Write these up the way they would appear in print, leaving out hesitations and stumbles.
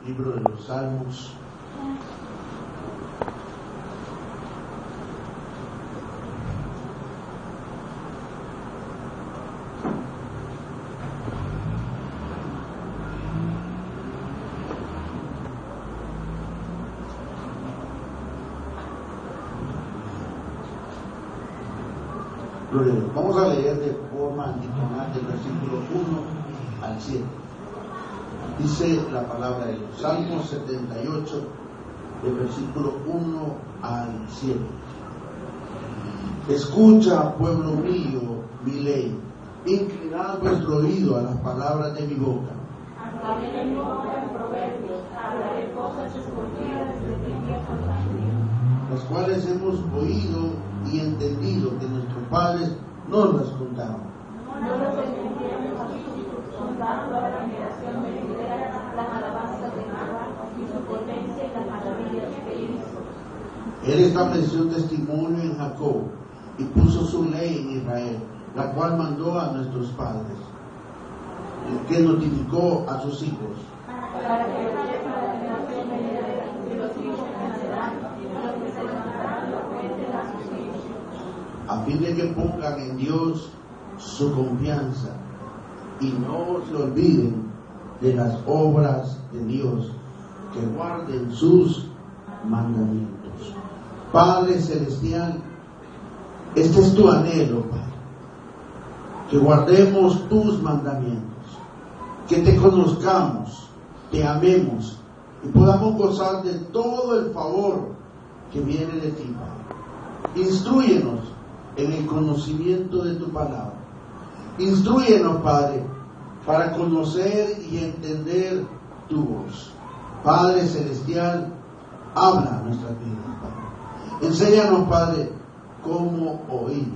libro de los Salmos. Vamos a leer de forma diagonal del versículo 1 al 7. Dice la palabra de Dios, Salmo 78, del versículo 1 al 7. Escucha, pueblo mío, mi ley, inclinad vuestro oído a las palabras de mi boca. Hablaré en proverbios, hablaré cosas escondidas de ti, las cuales hemos oído y entendido que nuestros padres nos las contaron. No los entendieron contando a la generación venidera las alabanzas de Jehová y su potencia y las maravillas que hizo. Él estableció testimonio en Jacob y puso su ley en Israel, la cual mandó a nuestros padres, que notificó a sus hijos. Para que lo sepa la generación venidera y los hijos que nacerán y los que se levantarán lo cuenten a sus hijos. A fin de que pongan en Dios su confianza y no se olviden de las obras de Dios, que guarden sus mandamientos. Padre Celestial, este es tu anhelo, Padre, que guardemos tus mandamientos, que te conozcamos, te amemos y podamos gozar de todo el favor que viene de ti, Padre. Instrúyenos en el conocimiento de tu palabra. Instrúyenos, Padre, para conocer y entender tu voz. Padre Celestial, habla a nuestras vidas, Padre. Enséñanos, Padre, cómo oír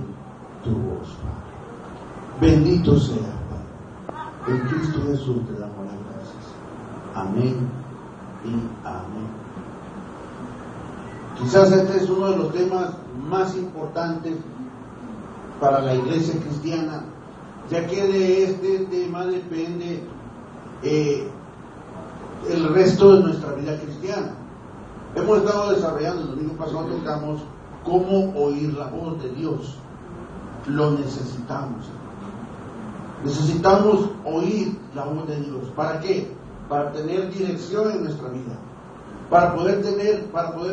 tu voz, Padre. Bendito seas, Padre. En Cristo Jesús te damos las gracias. Amén y amén. Quizás este es uno de los temas más importantes para la iglesia cristiana, ya que de este tema depende el resto de nuestra vida cristiana. Hemos estado desarrollando, el domingo pasado tocamos cómo oír la voz de Dios. Lo necesitamos. Necesitamos oír la voz de Dios. ¿Para qué? Para tener dirección en nuestra vida, para poder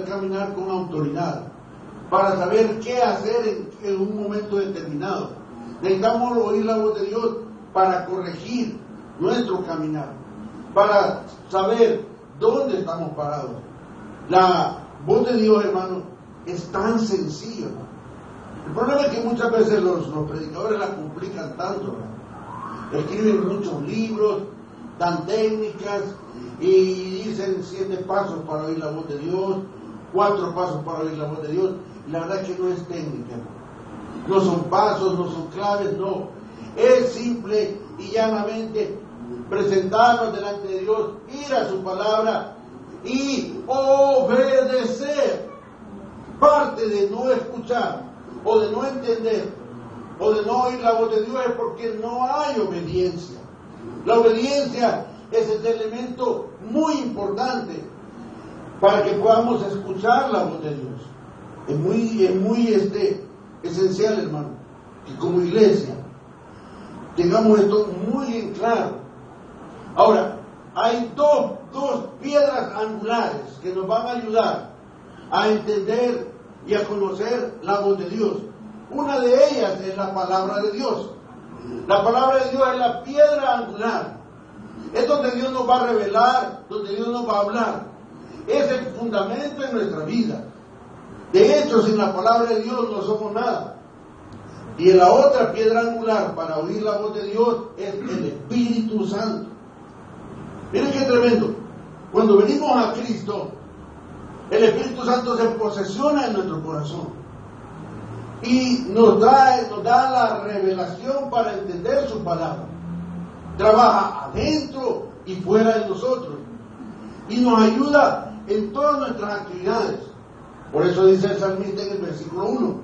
caminar con autoridad, para saber qué hacer en un momento determinado. Necesitamos oír la voz de Dios para corregir nuestro caminar, para saber dónde estamos parados. La voz de Dios, hermano, es tan sencilla. El problema es que muchas veces los predicadores la complican tanto, ¿verdad? Escriben muchos libros, dan técnicas y dicen 7 pasos para oír la voz de Dios, 4 pasos para oír la voz de Dios. La verdad es que no es técnica, no son pasos, no son claves, no. Es simple y llanamente presentarnos delante de Dios, ir a su palabra y obedecer. Parte de no escuchar o de no entender o de no oír la voz de Dios es porque no hay obediencia. La obediencia es el elemento muy importante para que podamos escuchar la voz de Dios. Es muy esencial, hermano, que como iglesia tengamos esto muy en claro. Ahora, hay dos piedras angulares que nos van a ayudar a entender y a conocer la voz de Dios. Una de ellas es la palabra de Dios. La palabra de Dios es la piedra angular. Es donde Dios nos va a revelar, donde Dios nos va a hablar. Es el fundamento de nuestra vida. De hecho, sin la palabra de Dios no somos nada. Y la otra piedra angular para oír la voz de Dios es el Espíritu Santo. Miren qué tremendo. Cuando venimos a Cristo, el Espíritu Santo se posesiona en nuestro corazón y nos da la revelación para entender su palabra. Trabaja adentro y fuera de nosotros y nos ayuda en todas nuestras actividades. Por eso dice el salmista en el versículo 1,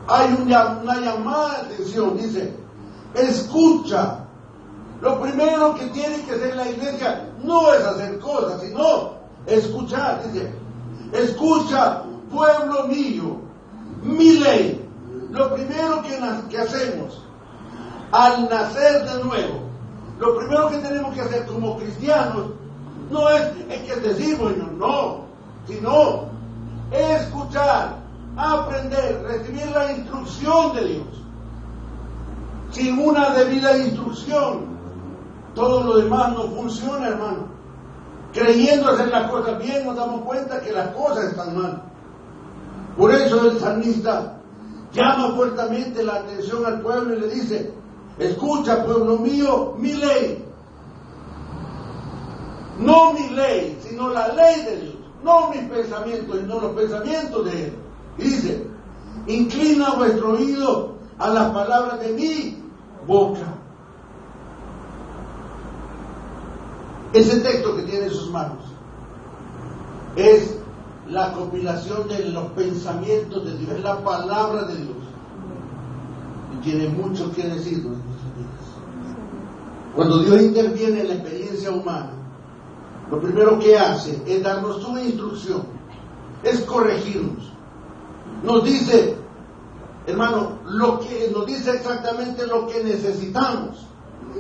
hay una llamada de atención, dice, escucha, Lo primero que tiene que hacer la iglesia no es hacer cosas, sino escuchar. Dice, escucha, pueblo mío, mi ley. Lo primero que hacemos al nacer de nuevo, lo primero que tenemos que hacer como cristianos, no es que te sirvo, no, sino escuchar, aprender, recibir la instrucción de Dios. Sin una debida instrucción, todo lo demás no funciona, hermano. Creyendo hacer las cosas bien, nos damos cuenta que las cosas están mal. Por eso el salmista llama fuertemente la atención al pueblo y le dice, escucha, pueblo mío, mi ley. No mi ley, sino la ley de Dios. No mis pensamientos, sino los pensamientos de Él. Y dice, inclina vuestro oído a las palabras de mi boca. Ese texto que tiene en sus manos es la compilación de los pensamientos de Dios, es la palabra de Dios. Y tiene mucho que decirnos en nuestras vidas. Cuando Dios interviene en la experiencia humana, lo primero que hace es darnos una instrucción, es corregirnos. Nos dice, hermano, nos dice exactamente lo que necesitamos,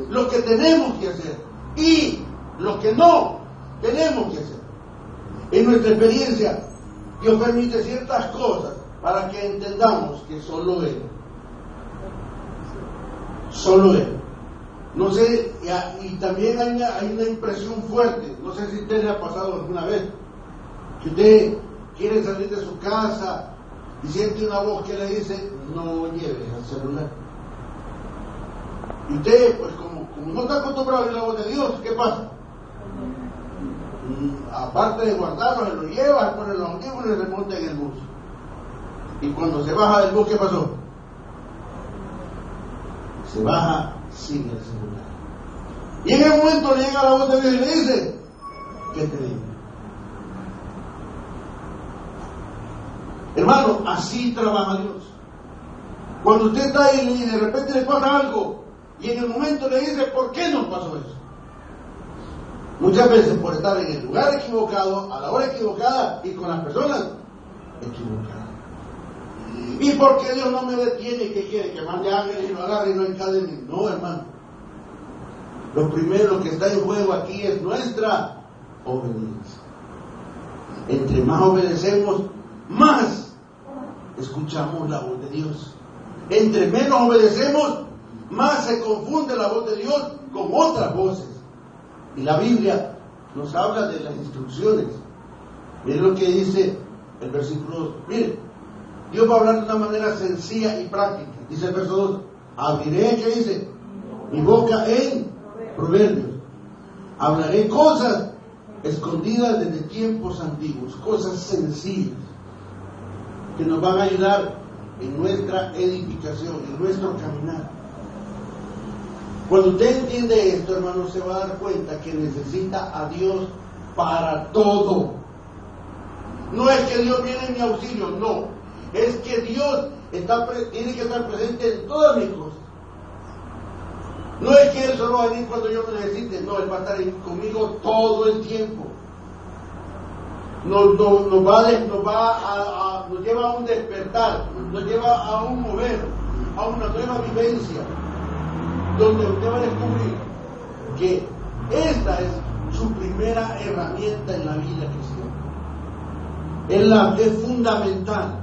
lo que tenemos que hacer y lo que no tenemos que hacer. En nuestra experiencia, Dios permite ciertas cosas para que entendamos que solo Él. No sé, y también hay una impresión fuerte, no sé si a usted le ha pasado alguna vez, que usted quiere salir de su casa y siente una voz que le dice, no lleves el celular. Y usted, pues como no está acostumbrado a oír la voz de Dios, ¿qué pasa? Aparte de guardarlo, se lo lleva, se pone los audífonos y se monta en el bus. Y cuando se baja del bus, ¿qué pasó? Se baja sin el celular. Y en el momento le llega la voz de Dios y le dice, ¿qué te digo? Hermano, así trabaja Dios. Cuando usted está ahí y de repente le pasa algo, y en el momento le dice, ¿por qué nos pasó eso? Muchas veces por estar en el lugar equivocado, a la hora equivocada y con las personas equivocadas. Y porque Dios no me detiene, ¿qué quiere? Que mande ángeles y lo agarre y lo encadene. No, hermano. Lo primero que está en juego aquí es nuestra obediencia. Entre más obedecemos, más escuchamos la voz de Dios. Entre menos obedecemos, más se confunde la voz de Dios con otras voces. Y la Biblia nos habla de las instrucciones. Miren lo que dice el versículo 2. Miren, Dios va a hablar de una manera sencilla y práctica. Dice el verso 2. Abriré, ¿qué dice? Mi boca en proverbios. Hablaré cosas escondidas desde tiempos antiguos. Cosas sencillas que nos van a ayudar en nuestra edificación, en nuestro caminar. Cuando usted entiende esto, hermano, se va a dar cuenta que necesita a Dios para todo. No es que Dios viene en mi auxilio, no. Es que Dios tiene que estar presente en todas mis cosas. No es que Él solo va a venir cuando yo lo necesite, no, Él va a estar conmigo todo el tiempo. Nos lleva a un despertar, nos lleva a un mover, a una nueva vivencia, donde usted va a descubrir que esta es su primera herramienta en la vida cristiana. Es fundamental.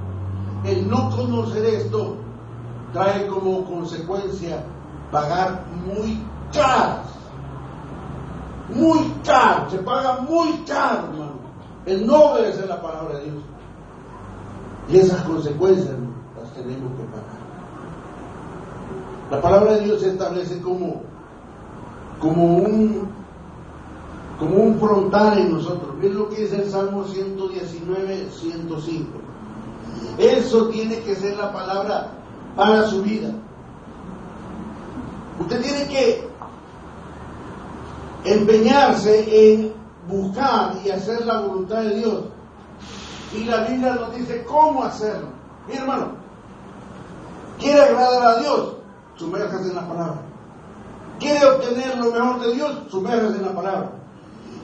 El no conocer esto trae como consecuencia pagar muy caro, se paga muy caro, hermano, el no obedecer la palabra de Dios. Y esas consecuencias las tenemos que pagar. La palabra de Dios se establece como un frontal en nosotros. Miren lo que dice el Salmo 119, 105. Eso tiene que ser la palabra para su vida. Usted tiene que empeñarse en buscar y hacer la voluntad de Dios. Y la Biblia nos dice cómo hacerlo. Mi hermano, ¿quiere agradar a Dios? Sumérjase en la palabra. Quiere obtener lo mejor de Dios, sumérjase en la palabra.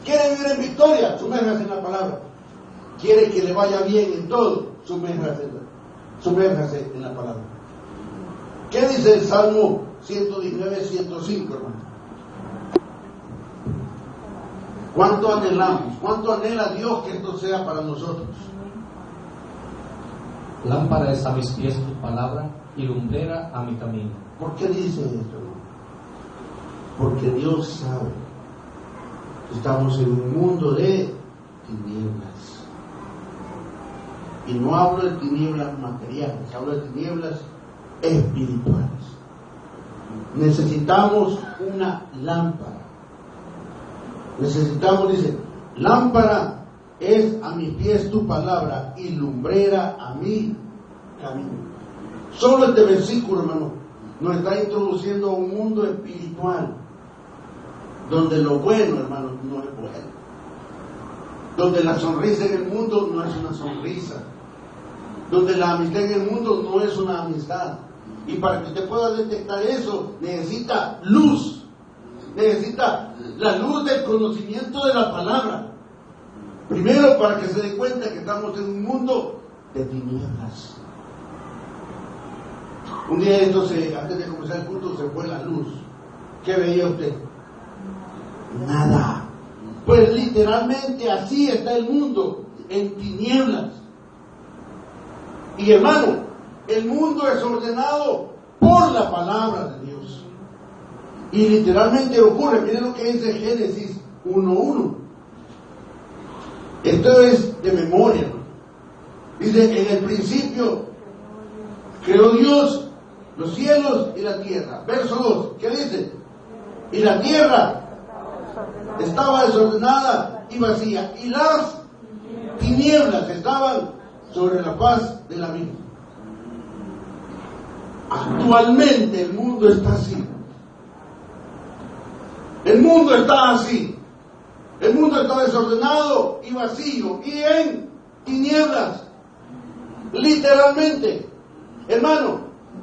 Quiere vivir en victoria, sumérjase en la palabra. Quiere que le vaya bien en todo, sumérjase en la palabra. ¿Qué dice el Salmo 119, 105, hermano? ¿Cuánto anhelamos? ¿Cuánto anhela Dios que esto sea para nosotros? Lámpara es a mis pies tu palabra y lumbrera a mi camino. ¿Por qué dice esto, hermano? Porque Dios sabe que estamos en un mundo de tinieblas. Y no hablo de tinieblas materiales, hablo de tinieblas espirituales. Necesitamos una lámpara. Necesitamos, dice, lámpara es a mis pies tu palabra y lumbrera a mi camino. Solo este versículo, hermano, nos está introduciendo a un mundo espiritual donde lo bueno, hermano, no es bueno, donde la sonrisa en el mundo no es una sonrisa, donde la amistad en el mundo no es una amistad. Y para que usted pueda detectar eso, necesita luz, necesita la luz del conocimiento de la palabra. Primero, para que se dé cuenta que estamos en un mundo de tinieblas. Un día antes de comenzar el culto, se fue la luz. ¿Qué veía usted? Nada. Pues literalmente así está el mundo, en tinieblas. Y hermano, el mundo es ordenado por la palabra de Dios. Y literalmente ocurre, miren lo que dice Génesis 1:1. Esto es de memoria, ¿no? Dice, en el principio creó Dios los cielos y la tierra. Verso 2, ¿qué dice? Y la tierra estaba desordenada y vacía, y las tinieblas estaban sobre la faz de la misma. Actualmente el mundo está así. El mundo está así. El mundo está desordenado y vacío y en tinieblas. Literalmente. Hermano,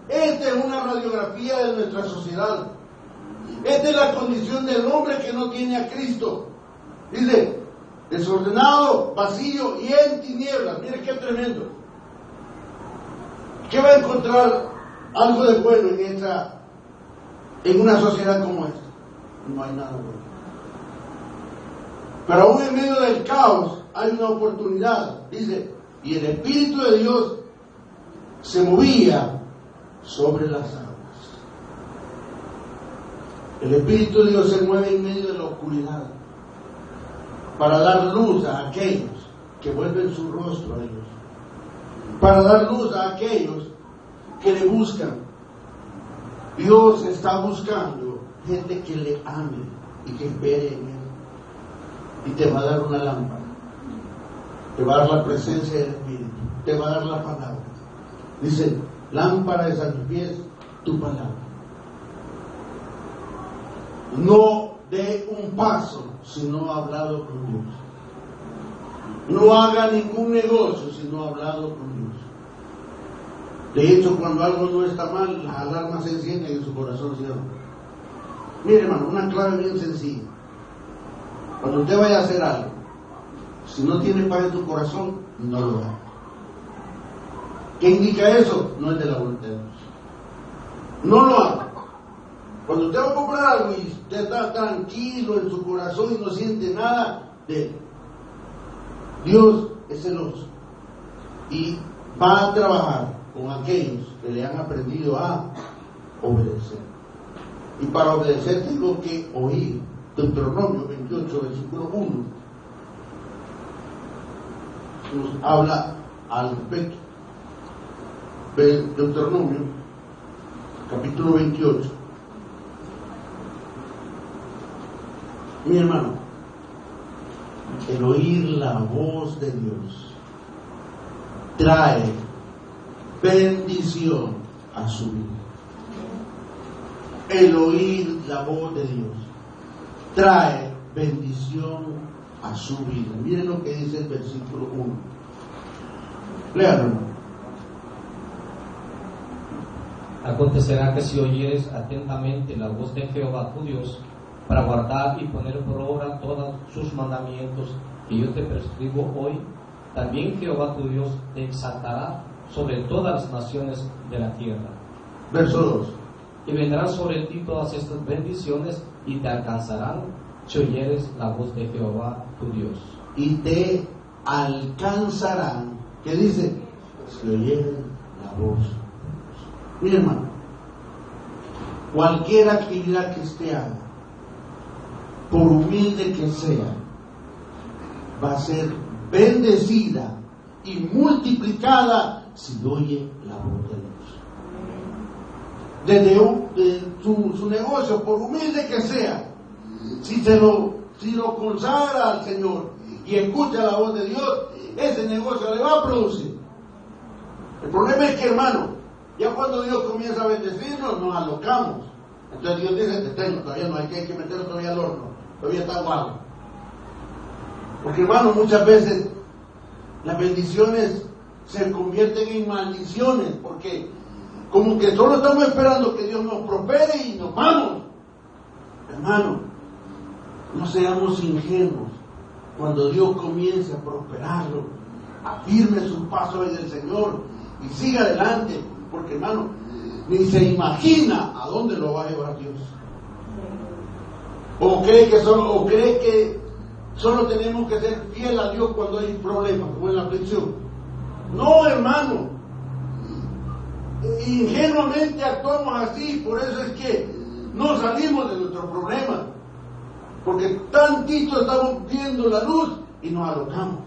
esta es una radiografía de nuestra sociedad. Esta es la condición del hombre que no tiene a Cristo. Dice, desordenado, vacío y en tinieblas. Mire qué tremendo. ¿Qué va a encontrar algo de bueno en una sociedad como esta? No hay nada bueno. Pero aún en medio del caos hay una oportunidad. Dice, y el Espíritu de Dios se movía sobre las aguas. El Espíritu de Dios se mueve en medio de la oscuridad para dar luz a aquellos que vuelven su rostro a Dios, para dar luz a aquellos que le buscan. Dios está buscando gente que le ame y que espere en Él. Y te va a dar una lámpara, te va a dar la presencia del Espíritu, te va a dar la palabra. Dice, lámpara es a tus pies tu palabra. No dé un paso si no ha hablado con Dios. No haga ningún negocio si no ha hablado con Dios. De hecho, cuando algo no está mal, las alarmas se encienden en su corazón, ¿sí? Mire, hermano, una clave bien sencilla. Cuando usted vaya a hacer algo, si no tiene paz en tu corazón, no lo haga. ¿Qué indica eso? No es de la voluntad de Dios. No lo haga. Cuando usted va a comprar algo y usted está tranquilo en su corazón y no siente nada de él, Dios es celoso y va a trabajar con aquellos que le han aprendido a obedecer. Y para obedecer tengo que oír. Deuteronomio 28, versículo 1 nos habla al respecto. Deuteronomio capítulo 28. Mi hermano, el oír la voz de Dios trae bendición a su vida. El oír la voz de Dios trae bendición a su vida. Miren lo que dice el versículo 1. Léanlo. Acontecerá que si oyeres atentamente la voz de Jehová tu Dios, para guardar y poner por obra todos sus mandamientos que yo te prescribo hoy, también Jehová tu Dios te exaltará sobre todas las naciones de la tierra. Verso 2. Y vendrán sobre ti todas estas bendiciones y te alcanzarán si oyeres la voz de Jehová tu Dios. Y te alcanzarán, ¿qué dice? Si oyeres la voz. Mira, hermano, cualquier actividad que usted haga, por humilde que sea, va a ser bendecida y multiplicada si oye la voz de Dios. Desde su negocio, por humilde que sea, si lo consagra al Señor y escucha la voz de Dios, ese negocio le va a producir. El problema es que, hermano, ya cuando Dios comienza a bendecirnos, nos alocamos. Entonces Dios dice, deténlo, todavía no hay que meterlo todavía al horno, todavía está guapo. Porque, hermano, muchas veces las bendiciones se convierten en maldiciones, porque como que solo estamos esperando que Dios nos prospere y nos vamos. Hermano, no seamos ingenuos. Cuando Dios comience a prosperarlo, afirme sus pasos en el Señor y siga adelante, porque, hermano, ni se imagina a dónde lo va a llevar Dios. O cree que solo tenemos que ser fiel a Dios cuando hay problemas, como en la aflicción. No, hermano, ingenuamente actuamos así, por eso es que no salimos de nuestros problemas, porque tantito estamos viendo la luz y nos alocamos.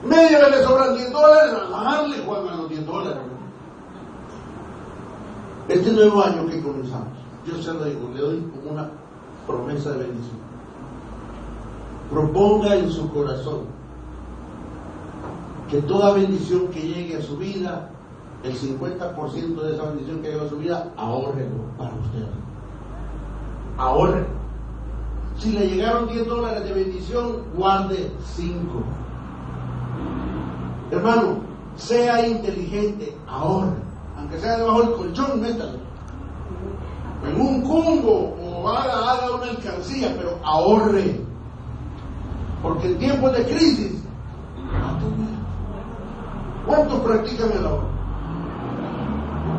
Media vez le sobran $10, a darle Juan a los $10. Este nuevo año que comenzamos, yo se lo digo, le doy como una promesa de bendición. Proponga en su corazón que toda bendición que llegue a su vida, el 50% de esa bendición que llegue a su vida, ahórrelo para usted. Ahórrelo. Si le llegaron $10 de bendición, guarde 5. Hermano, sea inteligente, ahorre. Aunque sea debajo del colchón, métalo. En un cumbo o haga una alcancía, pero ahorre. Porque en tiempos de crisis, ¿cuántos practican el ahorro?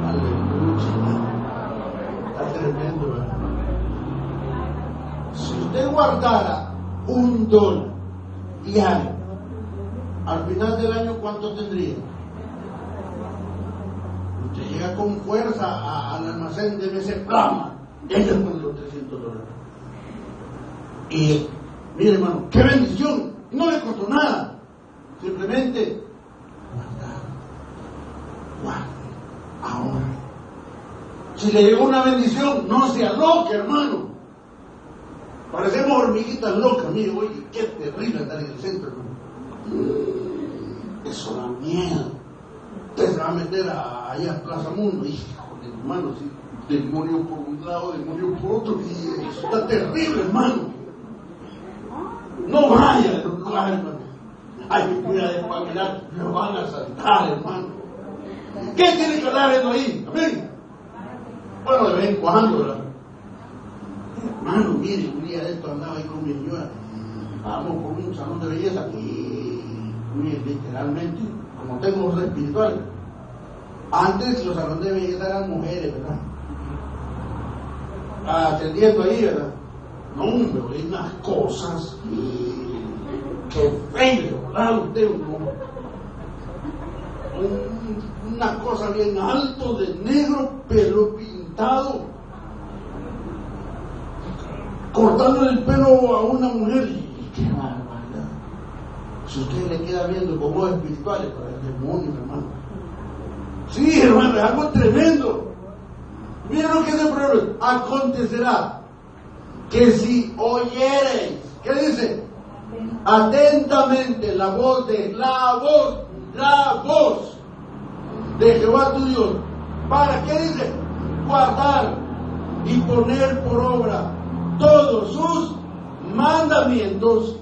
Aleluya. Está tremendo, ¿verdad? Si usted guardara $1 diario, al final del año, ¿cuánto tendría? Usted llega con fuerza al almacén de ese plama y ahí le ponen los $300. Y mire, hermano, qué bendición, no le costó nada, simplemente guarde, ahora. Si le llegó una bendición, no se aloque, hermano. Parecemos hormiguitas locas. Mire, oye, qué terrible estar en el centro, hermano. Eso da miedo. Usted se va a meter allá a Plaza Mundo, hijo de hermano, sí, demonio por un lado, demonio por otro, y eso está terrible, hermano. No vaya a los lugares, hermano. Hay que cuidar de caminar, lo van a asaltar, hermano. ¿Qué tiene que andar viendo ahí? Amén. Bueno, de vez en cuando, ¿verdad? Hermano, mire, un día de esto andaba ahí con mi señora. Vamos por un salón de belleza y literalmente, como tengo orden espiritual, antes los salones de belleza eran mujeres, ¿verdad? Atendiendo ahí, ¿verdad? No, hombre, hay unas cosas que feo, ¿verdad? Usted, una cosa bien alto de negro, pelo pintado, cortando el pelo a una mujer. Y qué barbaridad. Si usted le queda viendo con ojos espirituales, para el demonio, hermano. Sí, hermano, es algo tremendo. Miren lo que dice el proverbio. Acontecerá que si oyereis, ¿qué dice? Atentamente la voz de Jehová tu Dios. ¿Para qué dice? Guardar y poner por obra todos sus mandamientos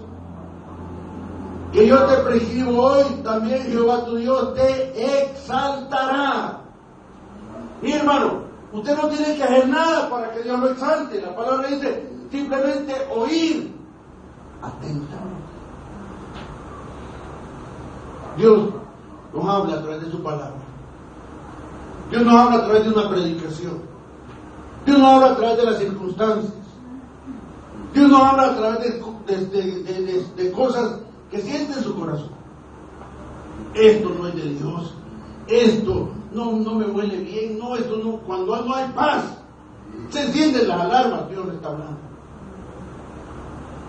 que yo te prescribo hoy, también Jehová tu Dios te exaltará Mi hermano, usted no tiene que hacer nada para que Dios lo exalte. La palabra dice simplemente oír atentamente. Dios nos habla a través de su palabra. Dios nos habla a través de una predicación. Dios nos habla a través de las circunstancias. Dios nos habla a través de cosas que siente en su corazón. Esto no es de Dios. Esto no me huele bien. No, esto no. Cuando no hay paz, se encienden las alarmas. Dios le está hablando.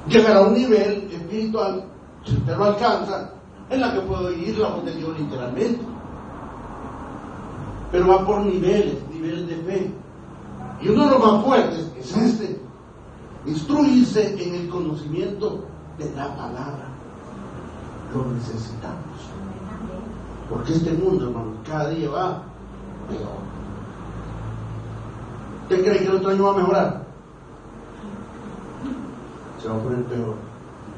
Llegará a un nivel espiritual, si usted lo alcanza, en la que puede oír la voz de Dios literalmente. Pero va por niveles de fe. Y uno de los más fuertes es este: instruirse en el conocimiento de la palabra. Lo necesitamos. Porque este mundo, hermano, cada día va peor. ¿Usted cree que el otro año va a mejorar? Se va a poner peor.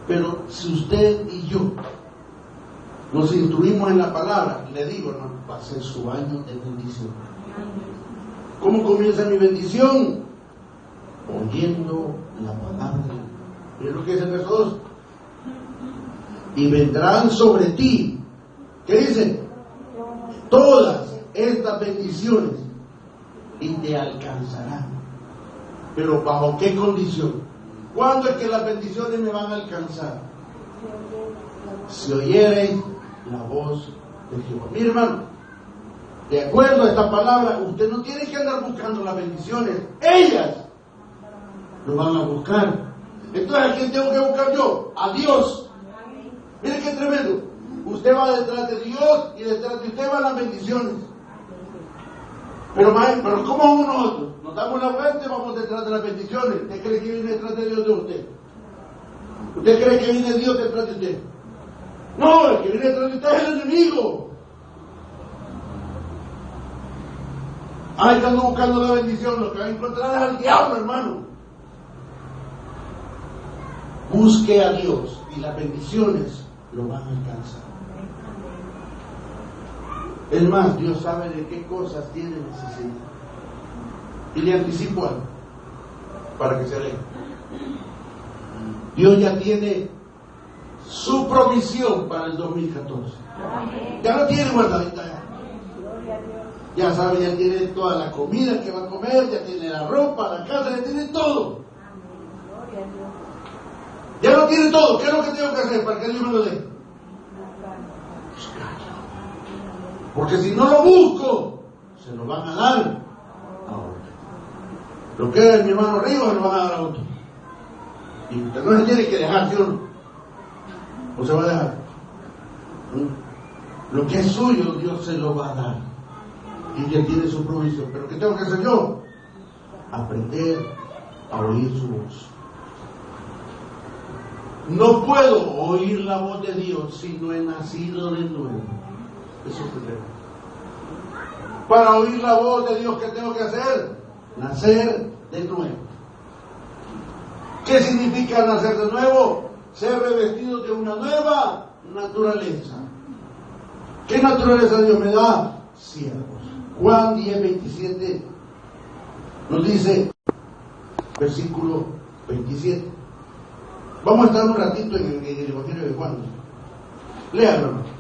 Pero si usted y yo nos instruimos en la palabra, le digo, hermano, va a ser su año de bendición. ¿Cómo comienza mi bendición? Oyendo la palabra. Miren lo que dice el verso 2. Y vendrán sobre ti, ¿qué dice? Todas estas bendiciones y te alcanzarán. Pero ¿bajo qué condición? ¿Cuándo es que las bendiciones me van a alcanzar? Si oyereis la voz de Jehová. Mi hermano, de acuerdo a esta palabra, usted no tiene que andar buscando las bendiciones. Ellas lo van a buscar. Entonces, ¿a quién tengo que buscar yo? A Dios. Mire qué tremendo. Usted va detrás de Dios y detrás de usted van las bendiciones. Pero ¿cómo vamos nosotros? Nos damos la vuelta y vamos detrás de las bendiciones. ¿Usted cree que viene detrás de Dios de usted? ¿Usted cree que viene Dios detrás de usted? No, el que viene detrás de usted es el enemigo. Ay, estando buscando la bendición, lo que va a encontrar es al diablo, hermano. Busque a Dios y las bendiciones lo van a alcanzar. Es más, Dios sabe de qué cosas tiene necesidad. Y le anticipo algo, para que se lea. Dios ya tiene su provisión para el 2014. Ya lo tiene guardadita ya. Ya sabe, ya tiene toda la comida que va a comer, ya tiene la ropa, la casa, ya tiene todo. Ya lo tiene todo. ¿Qué es lo que tengo que hacer para que Dios me lo dé? Porque si no lo busco, se lo van a dar a otro. Lo que era mi hermano Río, se lo van a dar a otro. Y usted no se tiene que dejar, ¿sí o no? ¿O se va a dejar? Lo que es suyo, Dios se lo va a dar. Y que tiene su provisión. Pero ¿qué tengo que hacer yo? Aprender a oír su voz. No puedo oír la voz de Dios si no he nacido de nuevo. Eso es primero. Para oír la voz de Dios, ¿qué tengo que hacer? Nacer de nuevo. ¿Qué significa nacer de nuevo? Ser revestido de una nueva naturaleza. ¿Qué naturaleza Dios me da? Siervos. Juan 10:27 nos dice, versículo 27. Vamos a estar un ratito en el Evangelio de Juan. Léalo.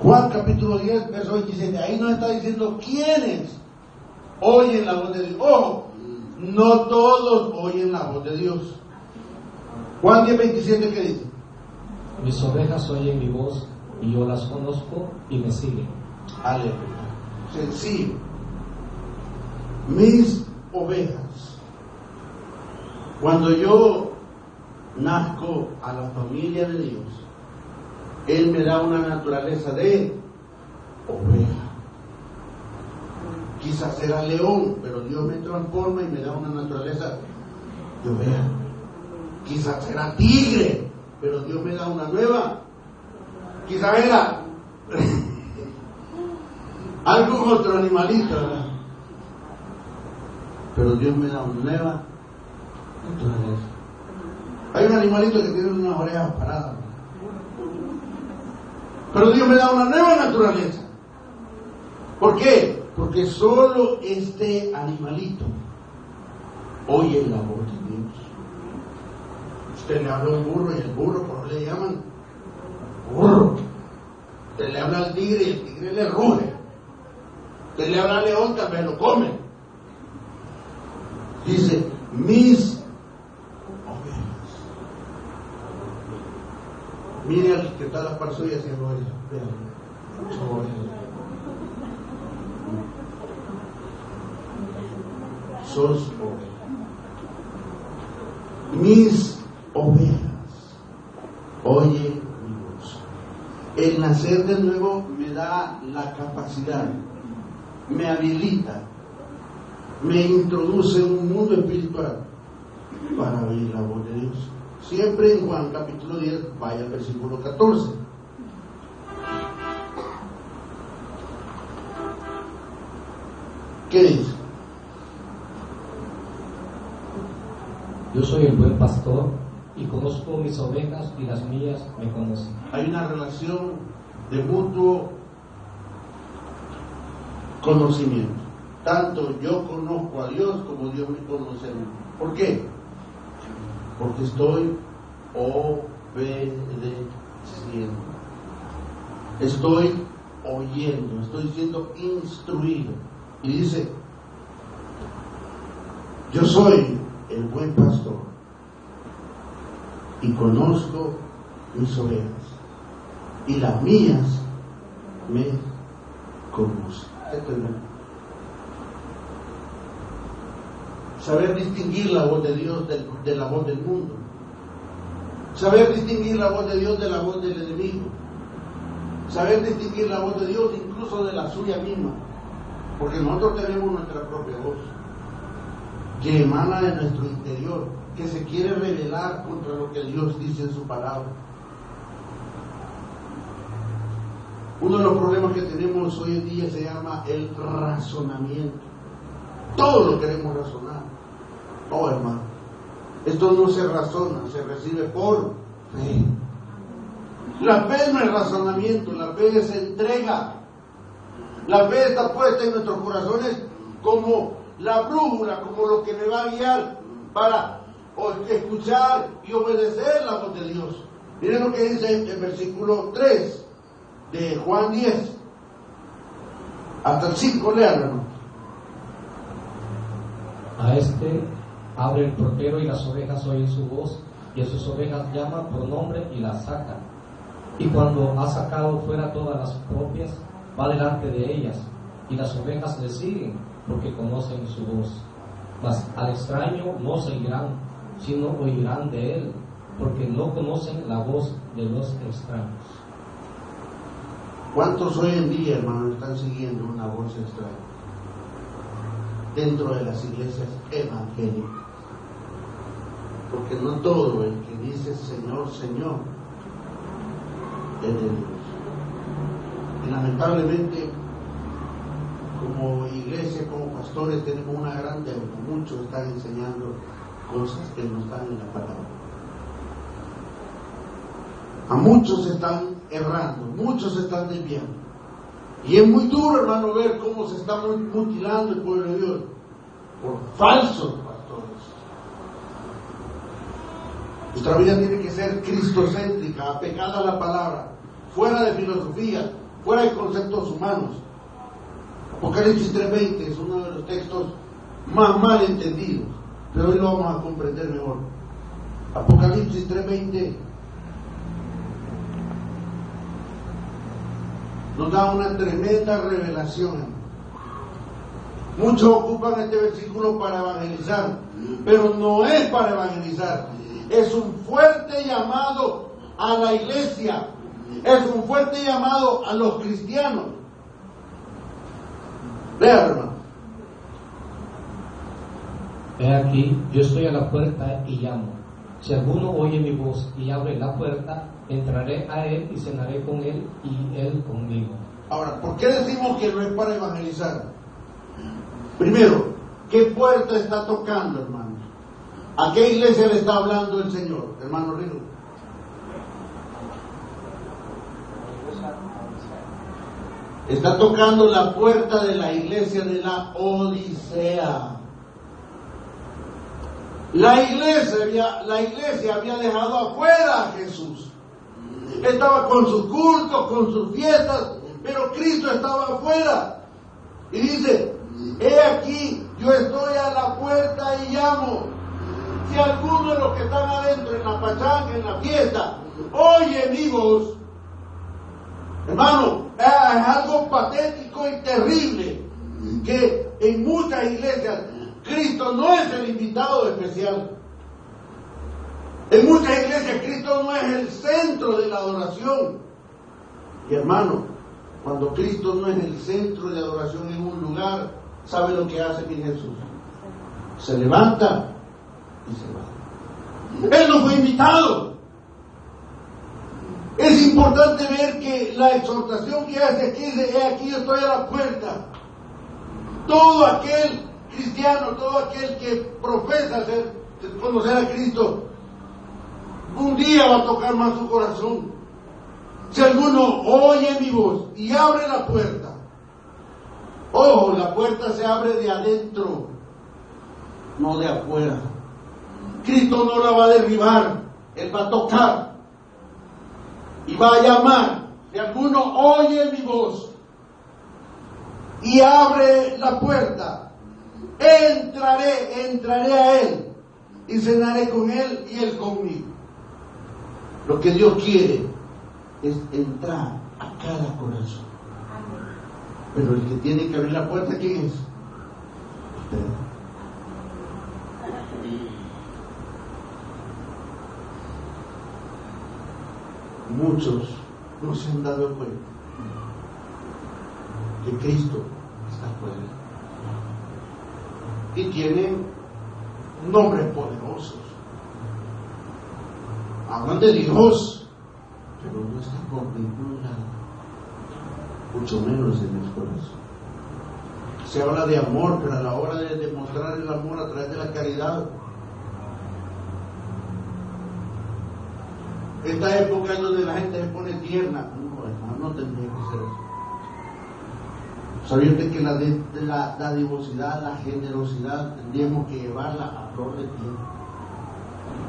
Juan capítulo 10, verso 27. Ahí nos está diciendo quiénes oyen la voz de Dios. Ojo, no todos oyen la voz de Dios. Juan 10:27, ¿qué dice? Mis ovejas oyen mi voz y yo las conozco y me siguen. Aleluya. Sencillo. Mis ovejas. Cuando yo nazco a la familia de Dios, Él me da una naturaleza de oveja. Quizás era león, pero Dios me transforma y me da una naturaleza de oveja. Quizás era tigre, pero Dios me da una nueva. Quizás era algún otro animalito, ¿verdad? Pero Dios me da una nueva naturaleza. Hay un animalito que tiene unas orejas paradas, ¿verdad? Pero Dios me da una nueva naturaleza. ¿Por qué? Porque solo este animalito oye la voz de Dios. Usted le habla a un burro y el burro, ¿cómo le llaman? Burro. Usted le habla al tigre y el tigre le ruge. Usted le habla al león, también lo come. Dice, mis ovejas. Mire al que está a la par suya haciendo eso. Vean. Sos ovejas. Mis ovejas oye mi voz. El nacer de nuevo me da la capacidad, me habilita, me introduce en un mundo espiritual para oír la voz de Dios. Siempre en Juan capítulo 10, vaya al versículo 14. ¿Qué dice? Yo soy el buen pastor y conozco mis ovejas y las mías me conocen. Hay una relación de mutuo conocimiento. Tanto yo conozco a Dios como Dios me conoce a mí. ¿Por qué? Porque estoy obedeciendo. Estoy oyendo, estoy siendo instruido. Y dice, yo soy el buen pastor y conozco mis ovejas y las mías me conocen. Esto es verdad. Saber distinguir la voz de Dios de la voz del mundo. Saber distinguir la voz de Dios de la voz del enemigo. Saber distinguir la voz de Dios incluso de la suya misma. Porque nosotros tenemos nuestra propia voz, que emana de nuestro interior, que se quiere rebelar contra lo que Dios dice en su palabra. Uno de los problemas que tenemos hoy en día se llama el razonamiento. Todo lo queremos razonar. No, hermano. Esto no se razona, se recibe por fe. La fe no es razonamiento, la fe es entrega. La fe está puesta en nuestros corazones como la brújula, como lo que me va a guiar para escuchar y obedecer la voz de Dios. Miren lo que dice en el versículo 3 de Juan 10 hasta el 5, léanlo. A este abre el portero y las ovejas oyen su voz, y a sus ovejas llama por nombre y las saca. Y cuando ha sacado fuera todas las propias, va delante de ellas, y las ovejas le siguen, porque conocen su voz. Mas al extraño no seguirán, sino oirán de él, porque no conocen la voz de los extraños. ¿Cuántos hoy en día, hermanos, están siguiendo una voz extraña dentro de las iglesias evangélicas? Porque no todo el que dice Señor, Señor es de Dios. Y lamentablemente, como iglesia, como pastores, tenemos una gran deuda. Muchos están enseñando cosas que no están en la palabra. A muchos están errando, muchos están desviando. Y es muy duro, hermano, ver cómo se está mutilando el pueblo de Dios por falsos pastores. Nuestra vida tiene que ser cristocéntrica, apegada a la palabra, fuera de filosofía, fuera de conceptos humanos. Apocalipsis 3:20 es uno de los textos más mal entendidos, pero hoy lo vamos a comprender mejor. Apocalipsis 3:20 nos da una tremenda revelación. Muchos ocupan este versículo para evangelizar, pero no es para evangelizar. Es un fuerte llamado a la iglesia, es un fuerte llamado a los cristianos. Vea, hermano. He aquí, yo estoy a la puerta y llamo. Si alguno oye mi voz y abre la puerta, entraré a él y cenaré con él y él conmigo. Ahora, ¿por qué decimos que no es para evangelizar? Primero, ¿qué puerta está tocando, hermano? ¿A qué iglesia le está hablando el Señor, hermano Rigo? Está tocando la puerta de la iglesia de la Odisea. La iglesia había dejado afuera a Jesús. Estaba con sus cultos, con sus fiestas, pero Cristo estaba afuera. Y dice, he aquí, yo estoy a la puerta y llamo. Si alguno de los que están adentro, en la pachanga, en la fiesta, oye mi voz, hermano, es algo patético y terrible que en muchas iglesias Cristo no es el invitado especial. En muchas iglesias Cristo no es el centro de la adoración. Y hermano, cuando Cristo no es el centro de adoración en un lugar, ¿sabe lo que hace mi Jesús? Se levanta y se va. Él no fue invitado. Es importante ver que la exhortación que hace aquí dice, he aquí yo estoy a la puerta. Todo aquel cristiano, todo aquel que profesa conocer a Cristo, un día va a tocar más su corazón. Si alguno oye mi voz y abre la puerta, ojo, la puerta se abre de adentro, no de afuera. Cristo no la va a derribar, Él va a tocar y va a llamar. Si alguno oye mi voz y abre la puerta, entraré a Él y cenaré con Él y Él conmigo. Lo que Dios quiere es entrar a cada corazón. Pero el que tiene que abrir la puerta, ¿quién es? Usted. Muchos no se han dado cuenta que Cristo está afuera y tienen nombres poderosos, hablan de Dios, pero no está por ningún lado, mucho menos en el corazón. Se habla de amor, pero a la hora de demostrar el amor a través de la caridad, esta época en donde la gente se pone tierna, no tendría que ser eso. ¿Sabía usted que la dadivosidad, la generosidad, tendríamos que llevarla a flor de piel?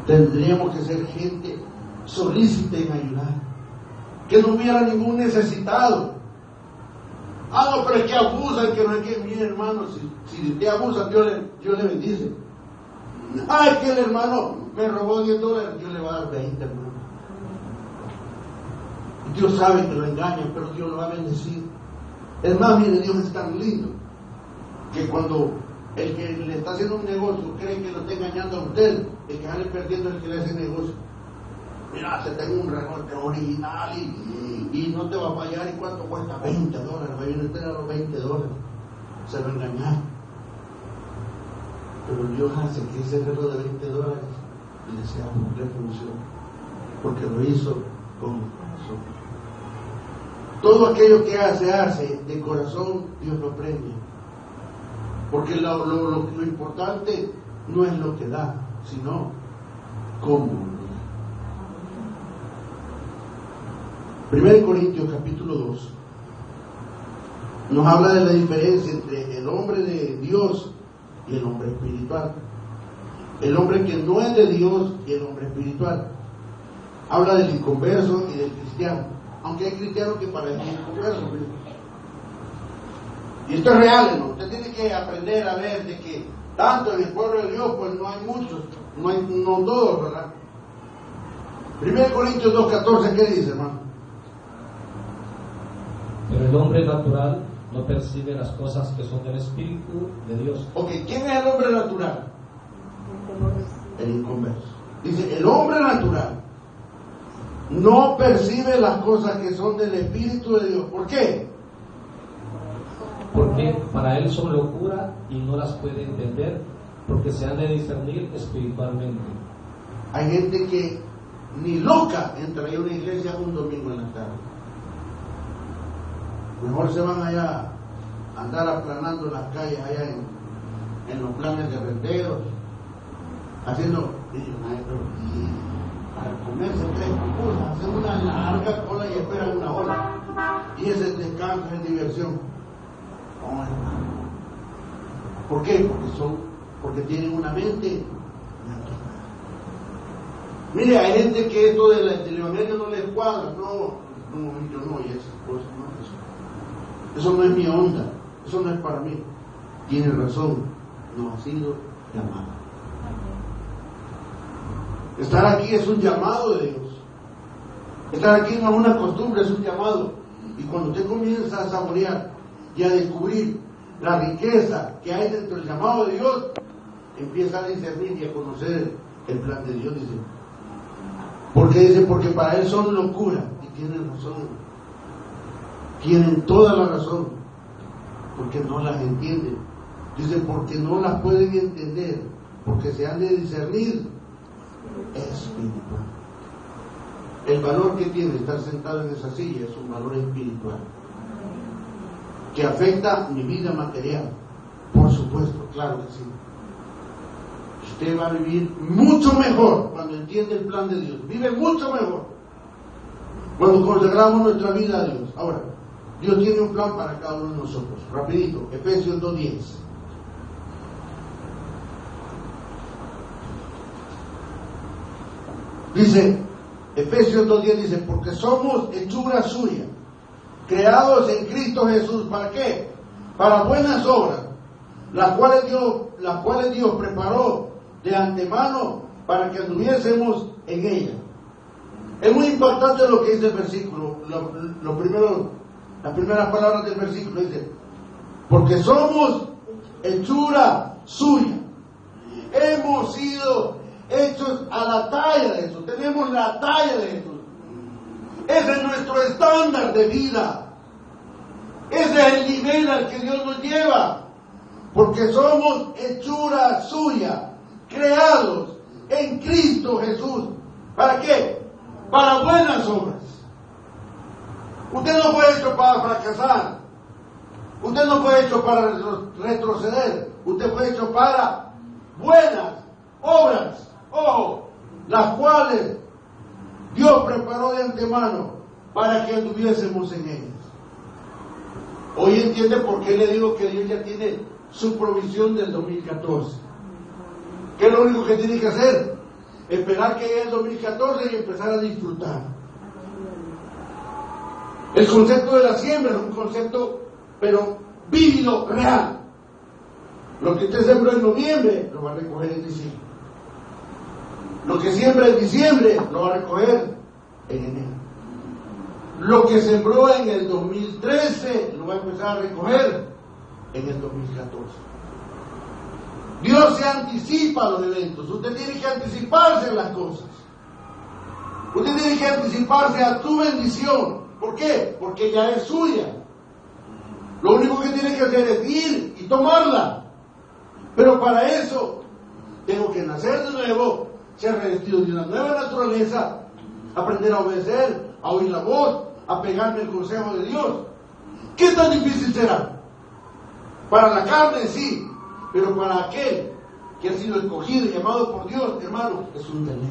Tendríamos que ser gente solícita en ayudar, que no hubiera ningún necesitado. No, pero es que abusan, que no es que, mire hermano, si te abusan, Dios le bendice. Es que el hermano me robó $10, Dios le va a dar 20, hermano. Dios sabe que lo engañan, pero Dios lo va a bendecir. Es más, mire, Dios es tan lindo que cuando el que le está haciendo un negocio cree que lo está engañando a usted, el que sale perdiendo es el que le hace negocio. Mira, te tengo un recorte original y no te va a fallar. ¿Y cuánto cuesta? $20. Va a ir a tener los $20. Se va a engañar. Pero Dios hace que ese reloj de $20 le sea una función, porque lo hizo con corazón. Todo aquello que hace de corazón, Dios lo premia. Porque lo importante no es lo que da, sino cómo lo da. 1 Corintios capítulo 2 nos habla de la diferencia entre el hombre de Dios y el hombre espiritual. El hombre que no es de Dios y el hombre espiritual. Habla del inconverso y del cristiano. Aunque hay cristianos que parecen inconversos. Y esto es real, ¿no? Usted tiene que aprender a ver de que tanto en el pueblo de Dios, pues no hay muchos, no todos, ¿verdad? 1 Corintios 2:14, ¿qué dice, hermano? Pero el hombre natural no percibe las cosas que son del Espíritu de Dios. Ok, ¿quién es el hombre natural? El inconverso. Dice, el hombre natural no percibe las cosas que son del Espíritu de Dios. ¿Por qué? Porque para él son locura y no las puede entender, porque se han de discernir espiritualmente. Hay gente que ni loca entraría a una iglesia un domingo en la tarde. Mejor se van allá a andar aplanando las calles allá en los planes de renderos, haciendo para comerse 3 cosas, hacen una larga cola y esperan una hora. y ese descanso es diversión. No, hermano. ¿Por qué? Porque tienen una mente natural. Mire, hay gente que esto del evangelio no les cuadra. No, yo no, y esas cosas no. Eso no es mi onda, eso no es para mí. Tiene razón, no ha sido llamado. Estar aquí es un llamado de Dios. Estar aquí no es una costumbre, es un llamado. Y cuando usted comienza a saborear y a descubrir la riqueza que hay dentro del llamado de Dios, empieza a discernir y a conocer el plan de Dios. Porque para Él son locura. Y tienen razón. Tienen toda la razón. Porque no las entienden. Dice, porque no las pueden entender. Porque se han de discernir espiritual. El valor que tiene estar sentado en esa silla es un valor espiritual que afecta mi vida material, por supuesto, claro que sí. Usted va a vivir mucho mejor cuando entiende el plan de Dios, vive mucho mejor cuando consagramos nuestra vida a Dios. Ahora, Dios tiene un plan para cada uno de nosotros. Rapidito, Efesios 2:10. Dice, Efesios 2:10 dice, porque somos hechura suya, creados en Cristo Jesús. ¿Para qué? Para buenas obras, las cuales Dios preparó de antemano para que anduviésemos en ellas. Es muy importante lo que dice el versículo. Las primeras palabras del versículo dice, porque somos hechura suya. Hemos sido hechos a la talla de Jesús. Tenemos la talla de Jesús. Ese es nuestro estándar de vida. Ese es el nivel al que Dios nos lleva. Porque somos hechura suya, creados en Cristo Jesús. ¿Para qué? Para buenas obras. Usted no fue hecho para fracasar. Usted no fue hecho para retroceder. Usted fue hecho para buenas obras. Ojo, las cuales Dios preparó de antemano para que anduviésemos en ellas. Hoy entiende por qué le digo que Dios ya tiene su provisión del 2014. ¿Qué es lo único que tiene que hacer? Esperar que llegue el 2014 y empezar a disfrutar. El concepto de la siembra es un concepto, pero vívido, real. Lo que usted sembró en noviembre, lo va a recoger en diciembre. Lo que siembra en diciembre, lo va a recoger en enero. Lo que sembró en el 2013, lo va a empezar a recoger en el 2014. Dios se anticipa a los eventos. Usted tiene que anticiparse a las cosas. Usted tiene que anticiparse a tu bendición. ¿Por qué? Porque ya es suya. Lo único que tiene que hacer es ir y tomarla. Pero para eso tengo que nacer de nuevo, ser revestido de una nueva naturaleza, aprender a obedecer, a oír la voz, a pegarme el consejo de Dios. ¿Qué tan difícil será? Para la carne sí, pero para aquel que ha sido escogido y llamado por Dios, hermano, es un deleite.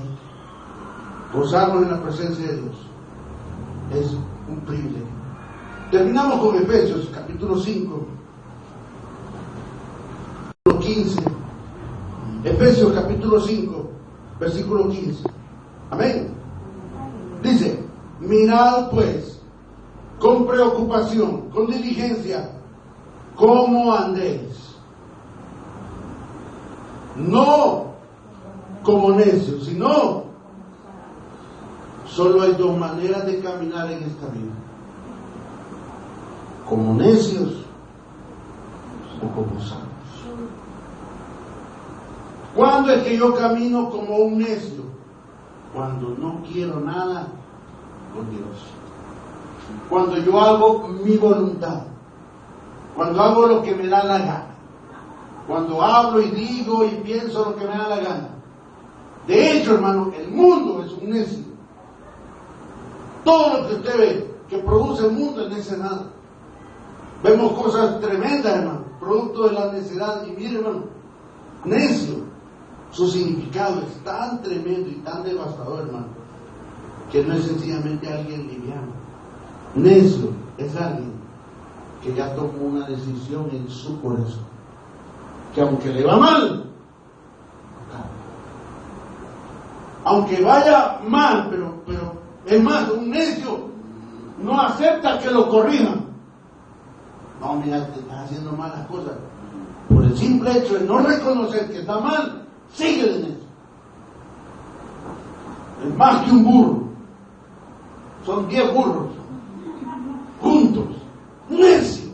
Gozarnos en la presencia de Dios es un privilegio. Terminamos con Efesios capítulo 5, 15. Efesios capítulo 5, versículo 15. Amén. Dice, mirad pues con preocupación, con diligencia, cómo andéis. No como necios, sino solo hay dos maneras de caminar en esta vida: como necios o como sabios. ¿Cuándo es que yo camino como un necio? Cuando no quiero nada con Dios. Cuando yo hago mi voluntad. Cuando hago lo que me da la gana. Cuando hablo y digo y pienso lo que me da la gana. De hecho, hermano, el mundo es un necio. Todo lo que usted ve que produce el mundo es necedad. Vemos cosas tremendas, hermano, producto de la necedad. Y mire, hermano, necio, su significado es tan tremendo y tan devastador, hermano, que no es sencillamente alguien liviano. Necio es alguien que ya tomó una decisión en su corazón, que aunque le va mal, aunque vaya mal, pero es más, un necio no acepta que lo corrijan. No, mira, te estás haciendo malas cosas. Por el simple hecho de no reconocer que está mal, sigue de necio. Es más que un burro. Son 10 burros juntos. Necio.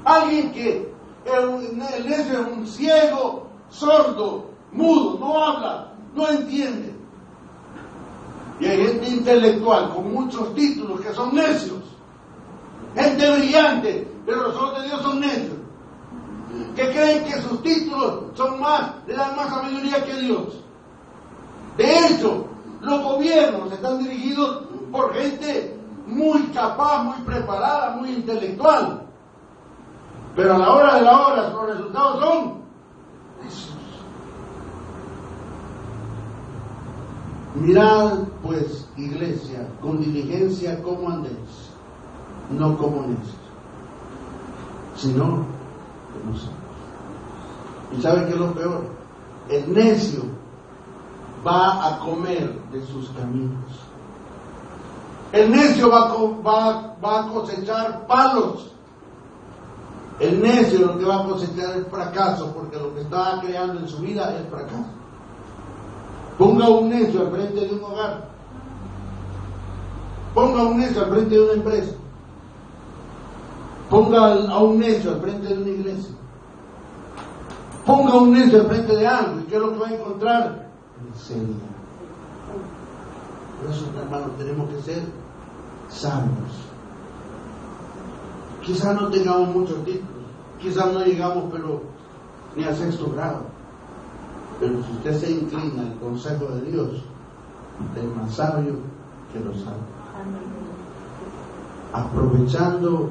Alguien que el necio es un ciego, sordo, mudo, no habla, no entiende. Y hay gente intelectual con muchos títulos que son necios. Gente brillante, pero los ojos de Dios son necios. Que creen que sus títulos le dan más sabiduría que Dios. De hecho, los gobiernos están dirigidos por gente muy capaz, muy preparada, muy intelectual. Pero a la hora de la hora, los resultados son necios. Mirad, pues, iglesia, con diligencia cómo andéis, no como necios, sino como sabios. ¿Y saben qué es lo peor? El necio va a comer de sus caminos. El necio va a cosechar palos. El necio lo que va a cosechar es fracaso, porque lo que está creando en su vida es fracaso. Ponga un necio al frente de un hogar. Ponga un necio al frente de una empresa. Ponga a un necio al frente de una iglesia. Ponga un necio al frente de algo. ¿Y qué es lo que va a encontrar? Miseria. Por eso, hermanos, tenemos que ser sabios. Quizás no tengamos muchos títulos. Quizás no llegamos ni al 6º grado. Pero si usted se inclina al consejo de Dios, usted es más sabio que los sabios. Aprovechando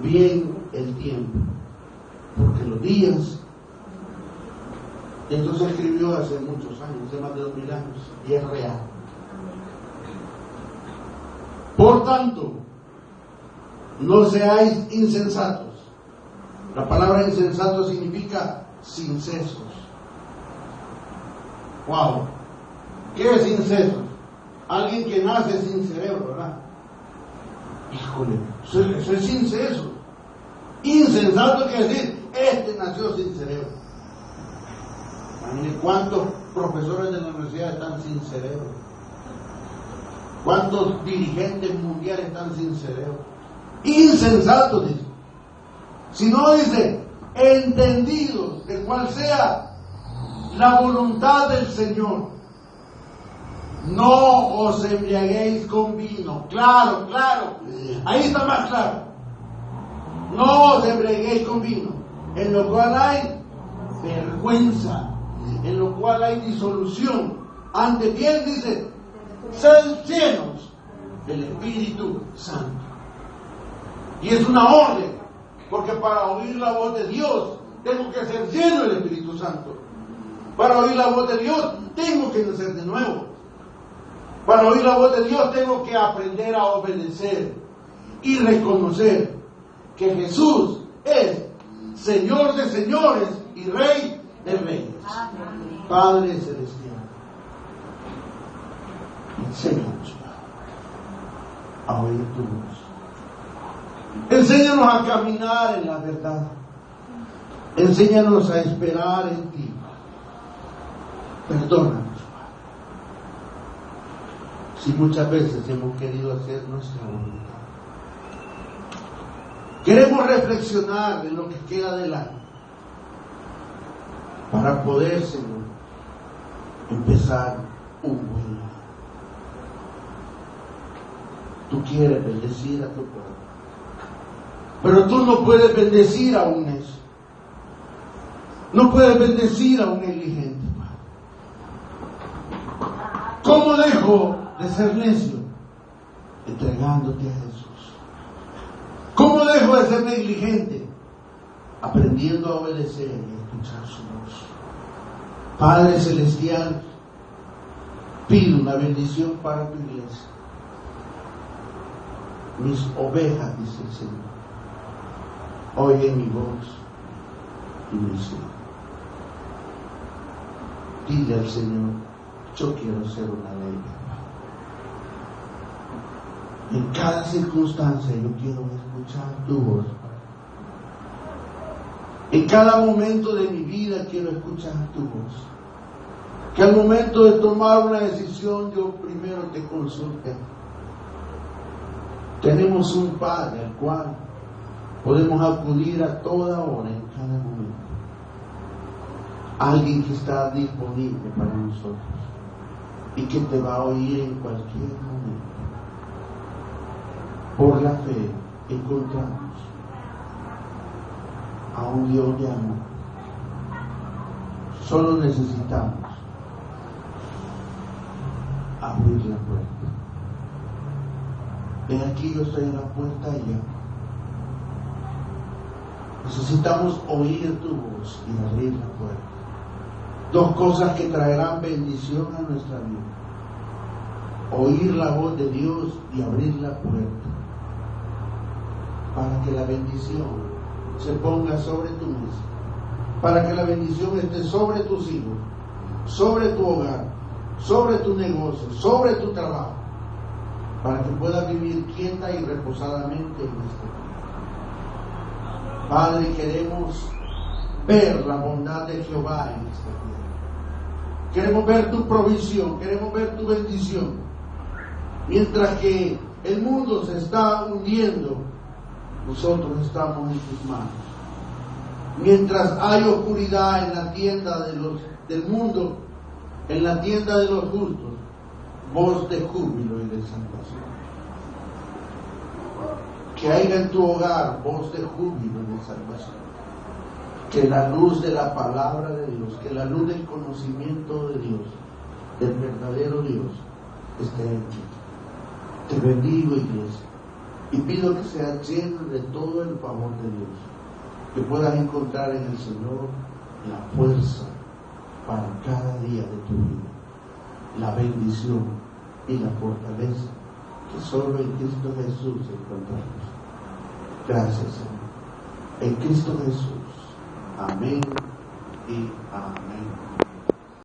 bien el tiempo, porque los días. Esto se escribió hace muchos años, hace más de 2000 años, y es real. Por tanto, no seáis insensatos. La palabra insensato significa sin sesos. Wow. ¿Qué es sin sesos? Alguien que nace sin cerebro, ¿verdad? Híjole, eso es sin sesos. Insensato quiere decir, nació sin cerebro. Imagínense cuántos profesores de la universidad están sin cerebro. ¿Cuántos dirigentes mundiales están sin cerebro? Insensatos, dice. Si no, dice, entendidos de cuál sea la voluntad del Señor. No os embriaguéis con vino. Claro. Ahí está más claro. No os embriaguéis con vino, en lo cual hay vergüenza, en lo cual hay disolución. Ante bien dice, sed llenos del Espíritu Santo. Y es una orden, porque para oír la voz de Dios tengo que ser lleno del Espíritu Santo. Para oír la voz de Dios tengo que nacer de nuevo. Para oír la voz de Dios tengo que aprender a obedecer y reconocer que Jesús es Señor de señores y Rey de reyes. Padre celestial, enséñanos a oír tu voz. Enséñanos a caminar en la verdad. Enséñanos a esperar en ti. Perdónanos, Padre, si muchas veces hemos querido hacer nuestra voluntad. Queremos reflexionar en lo que queda del año para poder, Señor, empezar un buen año. Tú quieres bendecir a tu pueblo, pero tú no puedes bendecir a un necio. No puedes bendecir a un negligente. ¿Cómo dejo de ser necio? Entregándote a Jesús. ¿Cómo dejo de ser negligente? Aprendiendo a obedecer y a escuchar su voz. Padre celestial, pido una bendición para tu iglesia. mis ovejas, dice el Señor, oyen mi voz y me siguen. Dile al Señor, yo quiero ser una ley. En cada circunstancia yo quiero escuchar tu voz. En cada momento de mi vida quiero escuchar tu voz. Que al momento de tomar una decisión yo primero te consulte. Tenemos un Padre al cual podemos acudir a toda hora, en cada momento. Alguien que está disponible para nosotros y que te va a oír en cualquier momento. Por la fe encontramos a un Dios de amor. Solo necesitamos abrir la puerta. Ven aquí, yo estoy en la puerta y ya. Necesitamos oír tu voz y abrir la puerta. Dos cosas que traerán bendición a nuestra vida: oír la voz de Dios y abrir la puerta, para que la bendición se ponga sobre tu mesa, para que la bendición esté sobre tus hijos, sobre tu hogar, sobre tu negocio, sobre tu trabajo, para que puedas vivir quieta y reposadamente en este tiempo. Padre, queremos ver la bondad de Jehová en esta tierra. Queremos ver tu provisión, queremos ver tu bendición. Mientras que el mundo se está hundiendo, nosotros estamos en tus manos. Mientras hay oscuridad en la tienda del mundo, en la tienda de los justos, voz de júbilo y de salvación. Que haya en tu hogar voz de júbilo y de salvación. Que la luz de la palabra de Dios, que la luz del conocimiento de Dios, del verdadero Dios, esté en ti. Te bendigo, iglesia, y pido que seas lleno de todo el favor de Dios, que puedas encontrar en el Señor la fuerza para cada día de tu vida, la bendición y la fortaleza que solo en Cristo Jesús encontramos. Gracias, Señor. En Cristo Jesús. Amén y amén.